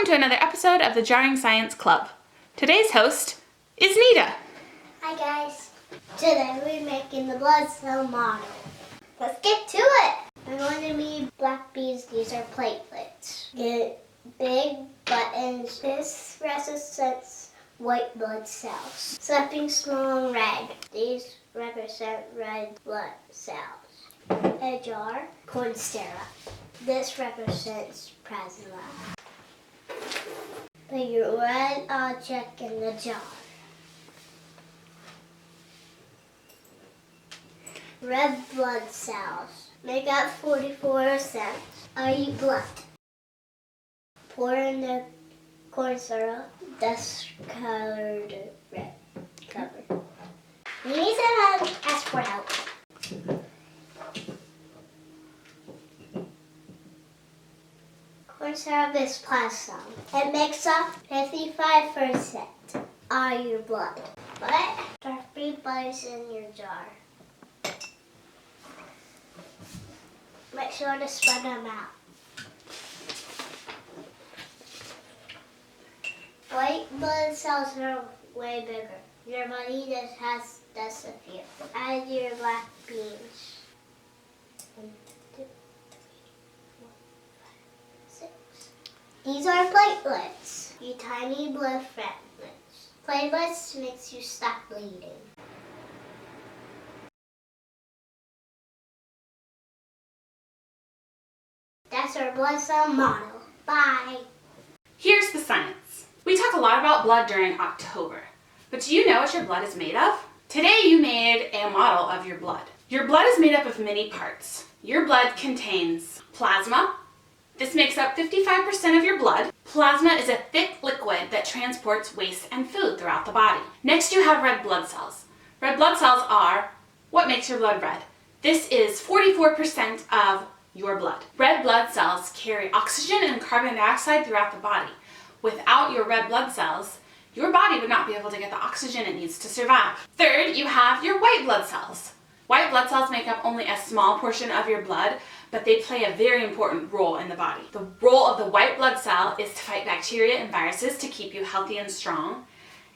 to another episode of the Jarring Science Club. Today's host is Nita. Hi guys. Today we're making the blood cell model. Let's get to it. I'm going to need black beads. These are platelets. Get big buttons. This represents white blood cells. Something small and red. These represent red blood cells. A jar, corn syrup. This represents plasma. Put your red object in the jar. Red blood cells make up 44% of your blood. Pour in the corn syrup, discolored red cover. You need to ask for help. Corn syrup is plasma. It makes up 55% of your blood. But there are 3 buttons in your jar. Make sure to spread them out. White blood cells are way bigger. Your body just has a few. Add your black beans. 1, 2, 3, 4, 5, 6. These are platelets. Your tiny blood fragments. Platelets makes you stop bleeding. That's our blood cell model. Bye. Here's the science. We talk a lot about blood during October, but do you know what your blood is made of? Today you made a model of your blood. Your blood is made up of many parts. Your blood contains plasma. This makes up 55% of your blood. Plasma is a thick liquid that transports waste and food throughout the body. Next you have red blood cells. Red blood cells are what makes your blood red. This is 44% of your blood. Red blood cells carry oxygen and carbon dioxide throughout the body. Without your red blood cells, your body would not be able to get the oxygen it needs to survive. Third, you have your white blood cells. White blood cells make up only a small portion of your blood, but they play a very important role in the body. The role of the white blood cell is to fight bacteria and viruses to keep you healthy and strong,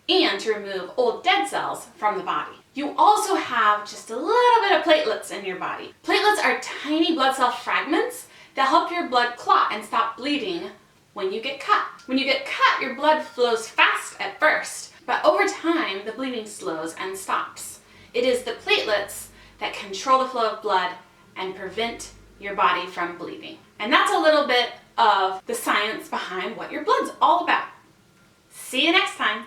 and to remove old dead cells from the body. You also have just a little bit of platelets in your body. Platelets are tiny blood cell fragments that help your blood clot and stop bleeding when you get cut. When you get cut, your blood flows fast at first, but over time, the bleeding slows and stops. It is the platelets that control the flow of blood and prevent your body from bleeding. And that's a little bit of the science behind what your blood's all about. See you next time.